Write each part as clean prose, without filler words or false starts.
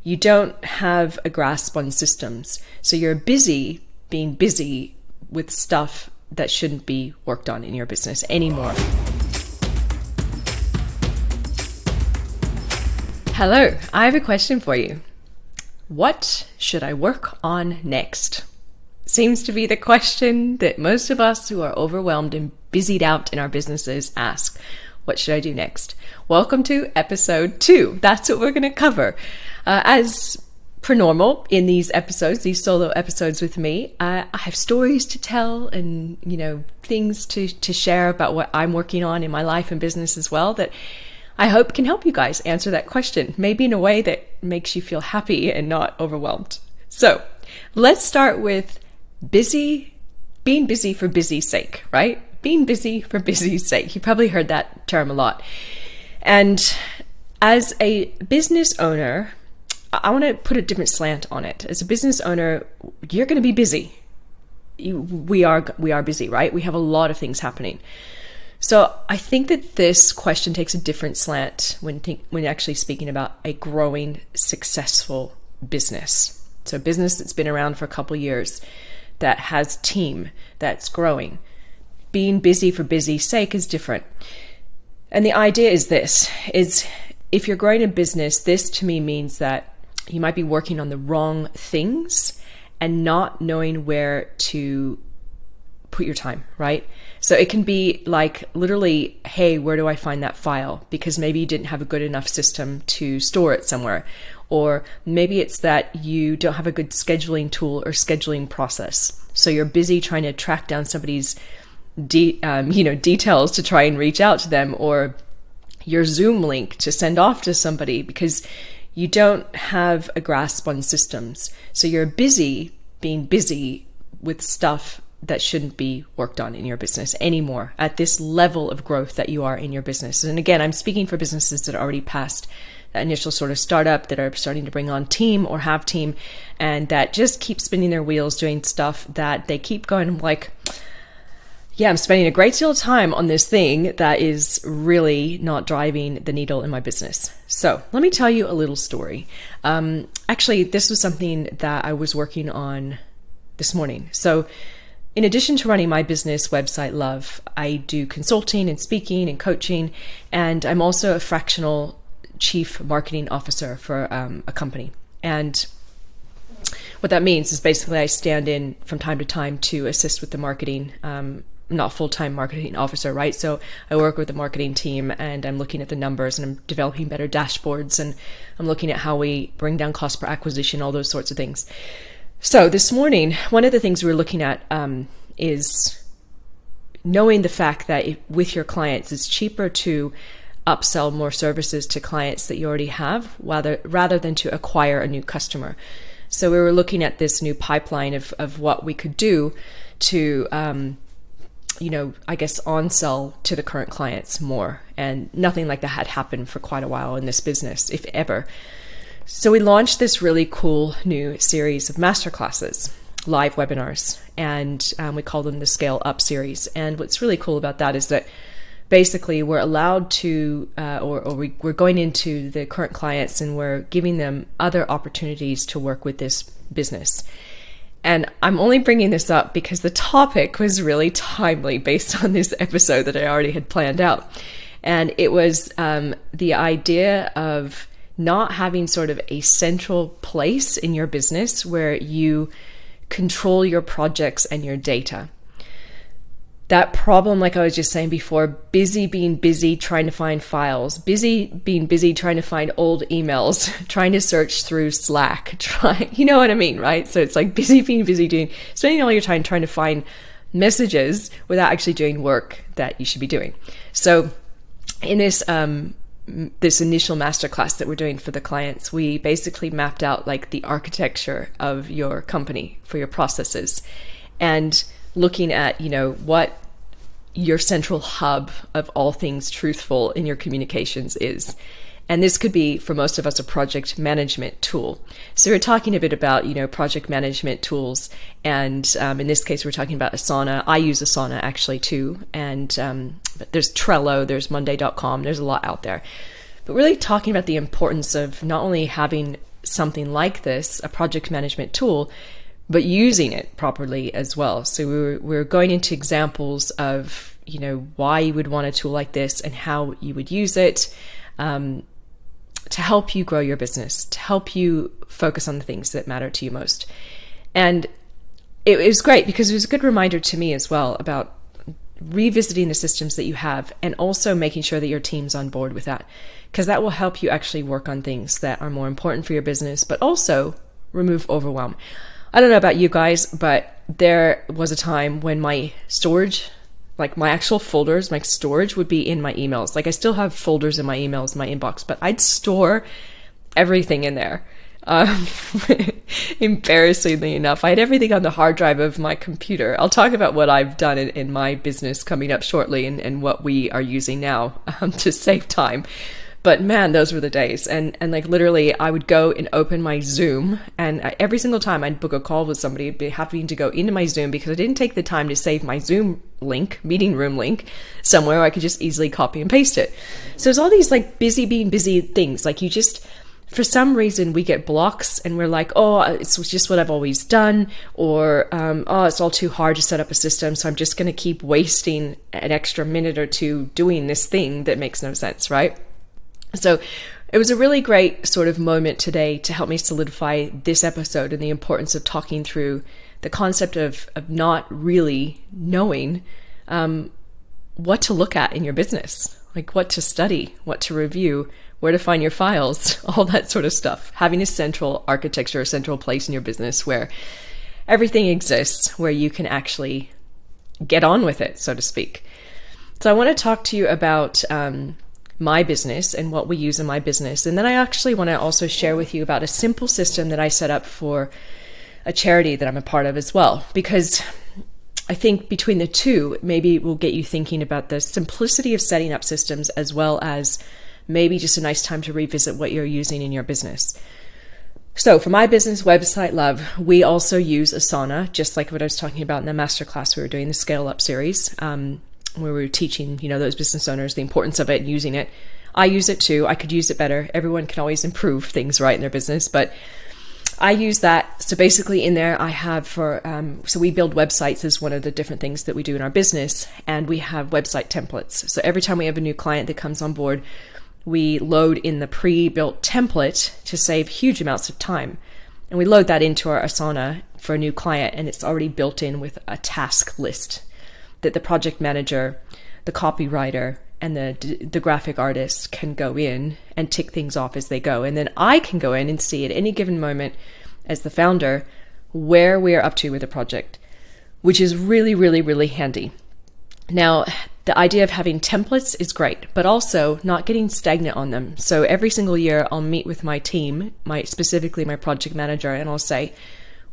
you don't have a grasp on systems. So you're busy being busy with stuff that shouldn't be worked on in your business anymore. Hello, I have a question for you. What should I work on next? Seems to be the question that most of us who are overwhelmed and busied out in our businesses ask. What should I do next? Welcome to episode 2. That's what we're going to cover. As per normal in these episodes, these solo episodes with me, I have stories to tell and, things to share about what I'm working on in my life and business as well that I hope can help you guys answer that question, maybe in a way that makes you feel happy and not overwhelmed. So let's start with being busy for busy's sake, right? Being busy for busy's sake. You probably heard that term a lot. And as a business owner, I want to put a different slant on it. As a business owner, you're going to be busy. We are busy, right? We have a lot of things happening. So I think that this question takes a different slant when actually speaking about a growing, successful business. So a business that's been around for a couple of years, that has team, that's growing. Being busy for busy's sake is different. And the idea is if you're growing a business, this to me means that you might be working on the wrong things and not knowing where to put your time, right? So it can be like literally, hey, where do I find that file? Because maybe you didn't have a good enough system to store it somewhere. Or maybe it's that you don't have a good scheduling tool or scheduling process. So you're busy trying to track down somebody's details to try and reach out to them, or your Zoom link to send off to somebody because you don't have a grasp on systems. So you're busy being busy with stuff that shouldn't be worked on in your business anymore at this level of growth that you are in your business. And again, I'm speaking for businesses that are already past that initial sort of startup, that are starting to bring on team or have team, and that just keep spinning their wheels doing stuff that they keep going like, yeah, I'm spending a great deal of time on this thing that is really not driving the needle in my business. So let me tell you a little story. Actually, this was something that I was working on this morning. So in addition to running my business website, Love, I do consulting and speaking and coaching, and I'm also a fractional chief marketing officer for a company. And what that means is basically I stand in from time to time to assist with the marketing. I'm not a full-time marketing officer, right? So I work with the marketing team and I'm looking at the numbers and I'm developing better dashboards and I'm looking at how we bring down cost per acquisition, all those sorts of things. So this morning, one of the things we were looking at is knowing the fact that with your clients, it's cheaper to upsell more services to clients that you already have rather than to acquire a new customer. So we were looking at this new pipeline of what we could do to, on-sell to the current clients more. And nothing like that had happened for quite a while in this business, if ever. So we launched this really cool new series of masterclasses, live webinars, and we call them the Scale Up series. And what's really cool about that is that basically we're allowed to, we're going into the current clients and we're giving them other opportunities to work with this business. And I'm only bringing this up because the topic was really timely based on this episode that I already had planned out. And it was the idea of not having sort of a central place in your business where you control your projects and your data. That problem, like I was just saying before, being busy trying to find files, being busy trying to find old emails, trying to search through Slack, you know what I mean, right? So it's like being busy spending all your time trying to find messages without actually doing work that you should be doing. So in this initial masterclass that we're doing for the clients, we basically mapped out like the architecture of your company for your processes and looking at, what your central hub of all things truthful in your communications is. And this could be, for most of us, a project management tool. So we're talking a bit about, project management tools. And in this case, we're talking about Asana. I use Asana actually too. And there's Trello, there's Monday.com, there's a lot out there. But really talking about the importance of not only having something like this, a project management tool, but using it properly as well. So we're going into examples of, why you would want a tool like this and how you would use it to help you grow your business, to help you focus on the things that matter to you most. And it was great because it was a good reminder to me as well about revisiting the systems that you have and also making sure that your team's on board with that, because that will help you actually work on things that are more important for your business, but also remove overwhelm. I don't know about you guys, but there was a time when my storage, like my actual folders, my storage would be in my emails. Like I still have folders in my emails, my inbox, but I'd store everything in there. Embarrassingly enough, I had everything on the hard drive of my computer. I'll talk about what I've done in my business coming up shortly and what we are using now to save time. But man, those were the days. And like literally I would go and open my Zoom, and every single time I'd book a call with somebody, I'd be having to go into my Zoom because I didn't take the time to save my Zoom link, meeting room link, somewhere where I could just easily copy and paste it. So there's all these like being busy things. Like you just, for some reason we get blocks and we're like, oh, it's just what I've always done, or oh, it's all too hard to set up a system, so I'm just going to keep wasting an extra minute or two doing this thing that makes no sense, right? So it was a really great sort of moment today to help me solidify this episode and the importance of talking through the concept of not really knowing what to look at in your business, like what to study, what to review, where to find your files, all that sort of stuff. Having a central architecture, a central place in your business where everything exists, where you can actually get on with it, so to speak. So I want to talk to you about my business and what we use in my business. And then I actually want to also share with you about a simple system that I set up for a charity that I'm a part of as well, because I think between the two, maybe it will get you thinking about the simplicity of setting up systems as well as maybe just a nice time to revisit what you're using in your business. So for my business, Website Love, we also use Asana, just like what I was talking about in the masterclass we were doing, the Scale Up series, where we were teaching, those business owners the importance of it and using it. I use it too. I could use it better. Everyone can always improve things, right, in their business, but I use that. So basically in there I have so we build websites as one of the different things that we do in our business, and we have website templates. So every time we have a new client that comes on board, we load in the pre-built template to save huge amounts of time. And we load that into our Asana for a new client, and it's already built in with a task list that the project manager, the copywriter, and the graphic artist can go in and tick things off as they go. And then I can go in and see at any given moment as the founder where we are up to with the project, which is really, really, really handy. Now, the idea of having templates is great, but also not getting stagnant on them. So every single year I'll meet with my team, specifically my project manager, and I'll say,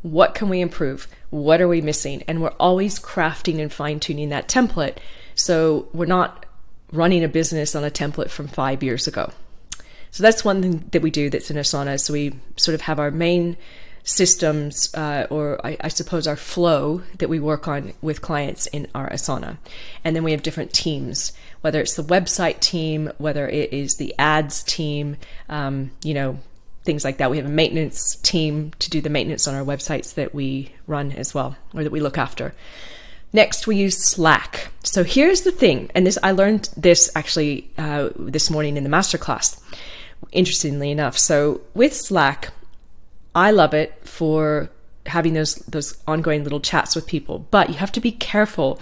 what can we improve? What are we missing? And we're always crafting and fine-tuning that template. So we're not running a business on a template from 5 years ago. So that's one thing that we do that's in Asana. So we sort of have our main systems, or I suppose our flow that we work on with clients in our Asana. And then we have different teams, whether it's the website team, whether it is the ads team, things like that. We have a maintenance team to do the maintenance on our websites that we run as well, or that we look after. Next, we use Slack. So here's the thing, and I learned this actually this morning in the masterclass, interestingly enough. So with Slack, I love it for having those ongoing little chats with people, but you have to be careful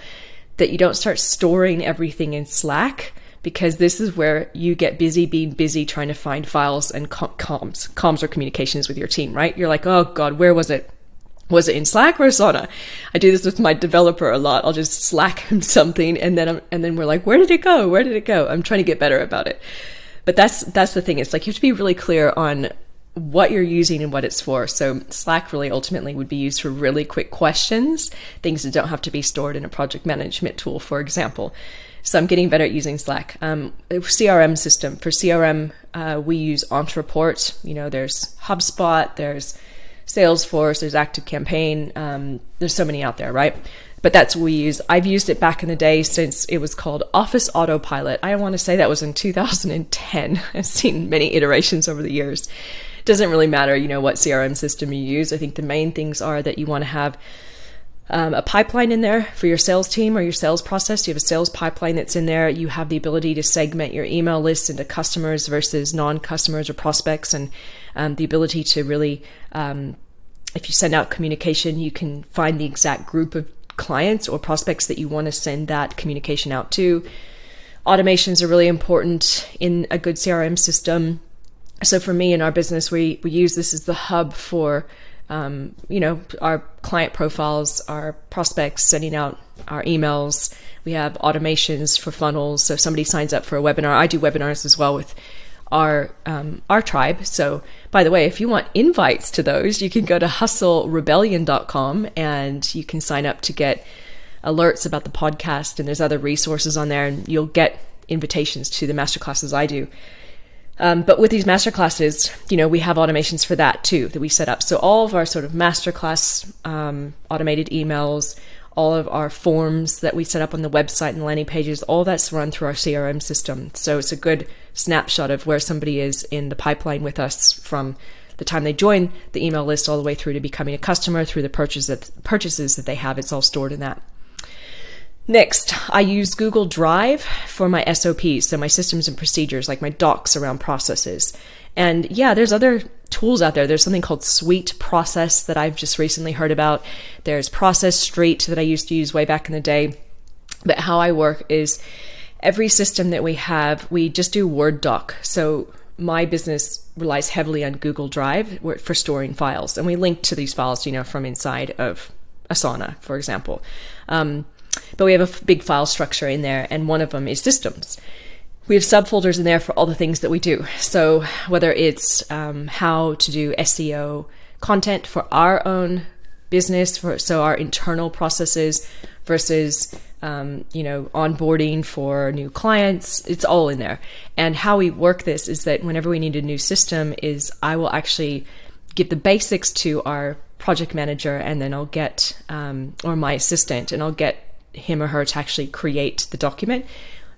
that you don't start storing everything in Slack, because this is where you get being busy trying to find files and comms or communications with your team, right? You're like, oh God, where was it? Was it in Slack or Asana? I do this with my developer a lot. I'll just Slack him something, and then we're like, where did it go? Where did it go? I'm trying to get better about it. But that's the thing. It's like you have to be really clear on what you're using and what it's for. So Slack really ultimately would be used for really quick questions, things that don't have to be stored in a project management tool, for example. So I'm getting better at using Slack. CRM system. For CRM, we use Entreport. There's HubSpot, there's Salesforce, there's ActiveCampaign. There's so many out there, right? But that's what we use. I've used it back in the day since it was called Office Autopilot. I want to say that was in 2010. I've seen many iterations over the years. doesn't really matter, what CRM system you use. I think the main things are that you want to have a pipeline in there for your sales team or your sales process. You have a sales pipeline that's in there. You have the ability to segment your email list into customers versus non-customers or prospects, and the ability to really, if you send out communication, you can find the exact group of clients or prospects that you want to send that communication out to. Automations are really important in a good CRM system. So for me in our business, we use this as the hub for our client profiles, our prospects, sending out our emails. We have automations for funnels. So if somebody signs up for a webinar, I do webinars as well with our tribe. So by the way, if you want invites to those, you can go to hustlerebellion.com and you can sign up to get alerts about the podcast. And there's other resources on there, and you'll get invitations to the masterclasses I do. But with these masterclasses, we have automations for that too, that we set up. So all of our sort of masterclass automated emails, all of our forms that we set up on the website and landing pages, all that's run through our CRM system. So it's a good snapshot of where somebody is in the pipeline with us from the time they join the email list all the way through to becoming a customer, through the purchases that they have. It's all stored in that. Next, I use Google Drive for my SOPs, so my systems and procedures, like my docs around processes. And yeah, there's other tools out there. There's something called Suite Process that I've just recently heard about. There's Process Street that I used to use way back in the day. But how I work is every system that we have, we just do Word doc. So my business relies heavily on Google Drive for storing files. And we link to these files, from inside of Asana, for example. But we have a big file structure in there, and one of them is systems. We have subfolders in there for all the things that we do. So whether it's how to do SEO content for our own business, so our internal processes versus onboarding for new clients, it's all in there. And how we work this is that whenever we need a new system, is I will actually give the basics to our project manager, and then I'll get or my assistant, and I'll get him or her to actually create the document,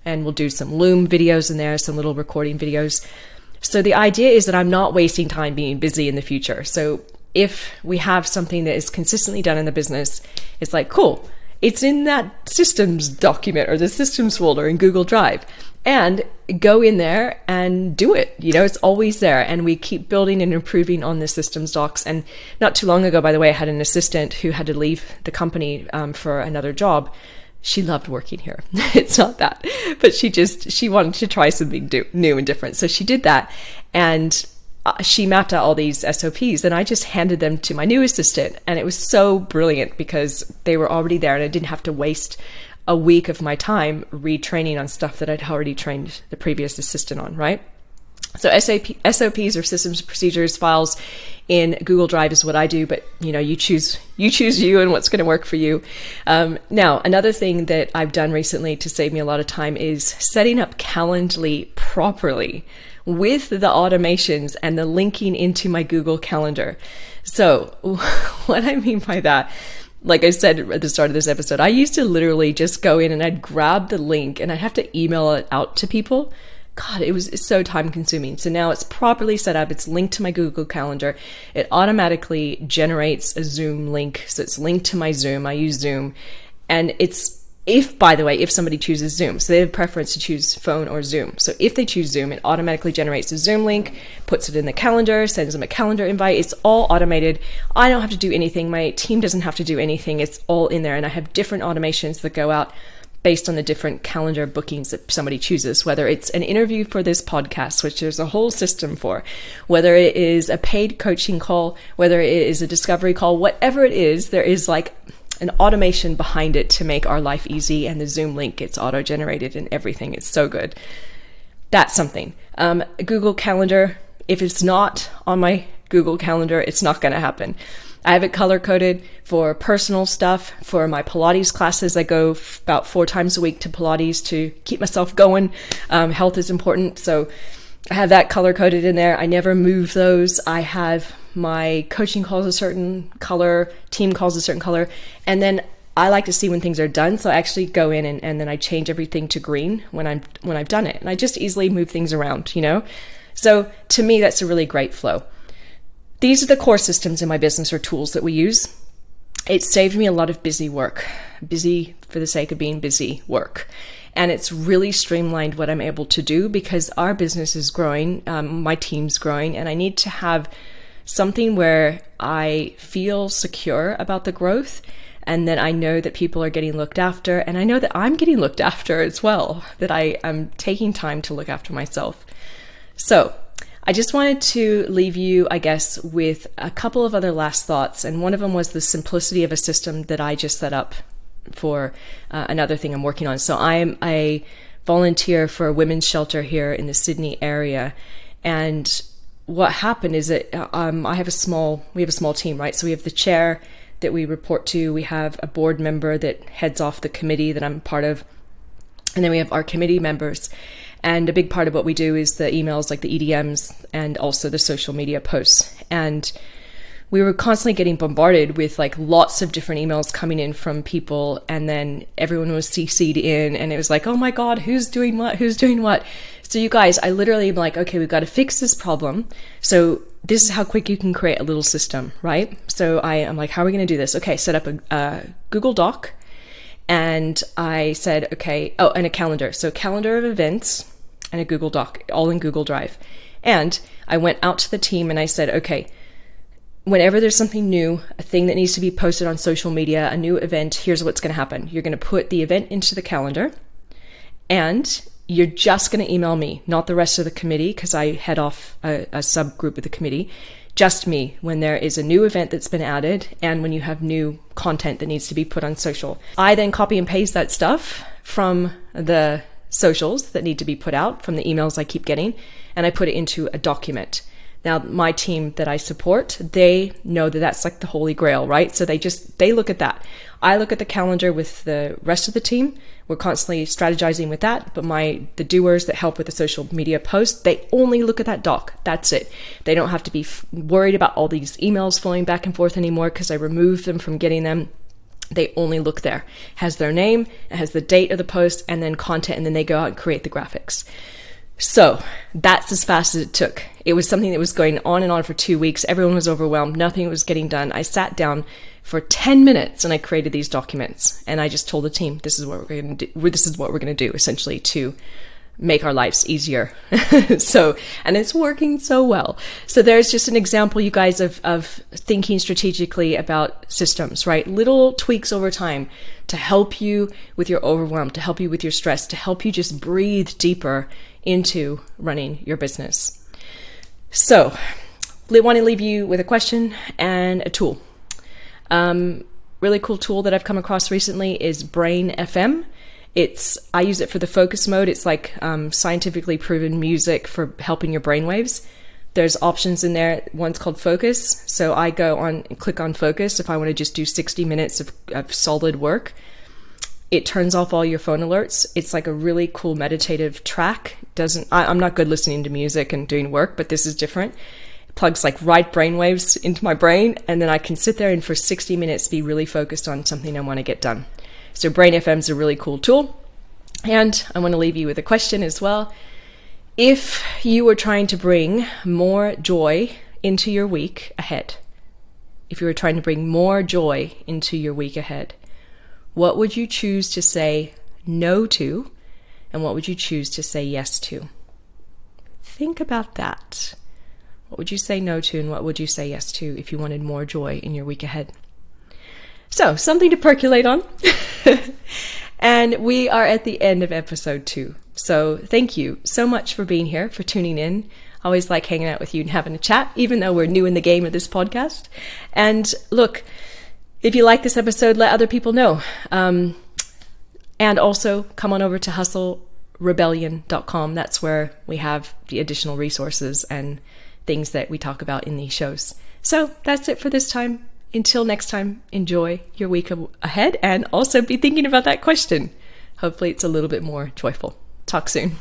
and we'll do some Loom videos in there, some little recording videos. So the idea is that I'm not wasting time being busy in the future. So if we have something that is consistently done in the business, it's like, cool, it's in that systems document or the systems folder in Google Drive, and go in there and do it. It's always there, and we keep building and improving on the systems docs. And not too long ago, by the way, I had an assistant who had to leave the company for another job. She loved working here. It's not that, but she wanted to try something new and different. So she did that, and she mapped out all these SOPs, and I just handed them to my new assistant. And it was so brilliant because they were already there, and I didn't have to waste a week of my time retraining on stuff that I'd already trained the previous assistant on, right? So SOPs or systems and procedures files in Google Drive is what I do, but you choose you and what's going to work for you. Now, another thing that I've done recently to save me a lot of time is setting up Calendly properly with the automations and the linking into my Google Calendar. So what I mean by that, like I said at the start of this episode, I used to literally just go in and I'd grab the link and I'd have to email it out to people. God, it's so time consuming. So now it's properly set up. It's linked to my Google Calendar. It automatically generates a Zoom link. So it's linked to my Zoom. I use Zoom. And by the way, if somebody chooses Zoom, so they have a preference to choose phone or Zoom. So if they choose Zoom, it automatically generates a Zoom link, puts it in the calendar, sends them a calendar invite. It's all automated. I don't have to do anything. My team doesn't have to do anything. It's all in there. And I have different automations that go out based on the different calendar bookings that somebody chooses, whether it's an interview for this podcast, which there's a whole system for, whether it is a paid coaching call, whether it is a discovery call, whatever it is, there is like an automation behind it to make our life easy, and the Zoom link gets auto-generated and everything. It's so good. That's something. Google Calendar, if it's not on my Google Calendar, it's not going to happen. I have it color-coded for personal stuff. For my Pilates classes, I go about 4 times a week to Pilates to keep myself going. Health is important, so I have that color-coded in there. I never move those. I have my coaching calls a certain color, team calls a certain color, and then I like to see when things are done, so I actually go in and then I change everything to green when I've done it, and I just easily move things around, So to me, that's a really great flow. these are the core systems in my business or tools that we use. It saved me a lot of busy work, busy for the sake of being busy work. And it's really streamlined what I'm able to do because our business is growing, my team's growing, and I need to have something where I feel secure about the growth, and then I know that people are getting looked after, and I know that I'm getting looked after as well, that I am taking time to look after myself. So I just wanted to leave you, I guess, with a couple of other last thoughts. And one of them was the simplicity of a system that I just set up for another thing I'm working on. So I am a volunteer for a women's shelter here in the Sydney area. And what happened is that we have a small team, right? So we have the chair that we report to. We have a board member that heads off the committee that I'm part of. And then we have our committee members. And a big part of what we do is the emails, like the EDMs, and also the social media posts. And we were constantly getting bombarded with like lots of different emails coming in from people. And then everyone was CC'd in, and it was like, oh my God, who's doing what? Who's doing what? So you guys, I literally am like, okay, we've got to fix this problem. So this is how quick you can create a little system, right? So I'm like, how are we going to do this? Okay, set up a Google Doc. And I said, okay, and a calendar. So calendar of events and a Google Doc, all in Google Drive. And I went out to the team and I said, okay, whenever there's something new, a thing that needs to be posted on social media, a new event, here's what's going to happen. You're going to put the event into the calendar, and you're just going to email me, not the rest of the committee, because I head off a subgroup of the committee, just me when there is a new event that's been added and when you have new content that needs to be put on social. I then copy and paste that stuff from the socials that need to be put out from the emails I keep getting, and I put it into a document. Now, my team that I support, they know that that's like the holy grail, right? So they look at that. I look at the calendar with the rest of the team. We're constantly strategizing with that, but the doers that help with the social media posts, they only look at that doc. That's it. They don't have to be worried about all these emails flowing back and forth anymore because I removed them from getting them. They only look there. It has their name, it has the date of the post, and then content, and then they go out and create the graphics. So that's as fast as it took. It was something that was going on and on for 2 weeks. Everyone was overwhelmed. Nothing was getting done. I sat down for 10 minutes and I created these documents, and I just told the team, this is what we're going to do. This is what we're going to do, essentially, to make our lives easier. And it's working so well. So there's just an example, you guys, of thinking strategically about systems, right? Little tweaks over time to help you with your overwhelm, to help you with your stress, to help you just breathe deeper into running your business. So I want to leave you with a question and a tool. Really cool tool that I've come across recently is Brain FM. I use it for the focus mode. It's like scientifically proven music for helping your brainwaves. There's options in there. One's called Focus. So I go on and click on Focus if I want to just do 60 minutes of solid work. It turns off all your phone alerts. It's like a really cool meditative track. I'm not good listening to music and doing work, but this is different. It plugs like right brainwaves into my brain, and then I can sit there and for 60 minutes be really focused on something I want to get done. So Brain FM is a really cool tool. And I want to leave you with a question as well. If you were trying to bring more joy into your week ahead, what would you choose to say no to, and what would you choose to say yes to? Think about that. What would you say no to, and what would you say yes to if you wanted more joy in your week ahead? So, something to percolate on. And we are at the end of episode 2. So thank you so much for being here, for tuning in. I always like hanging out with you and having a chat, even though we're new in the game of this podcast. And look, if you like this episode, let other people know. And also come on over to hustlerebellion.com. That's where we have the additional resources and things that we talk about in these shows. So that's it for this time. Until next time, enjoy your week ahead, and also be thinking about that question. Hopefully it's a little bit more joyful. Talk soon.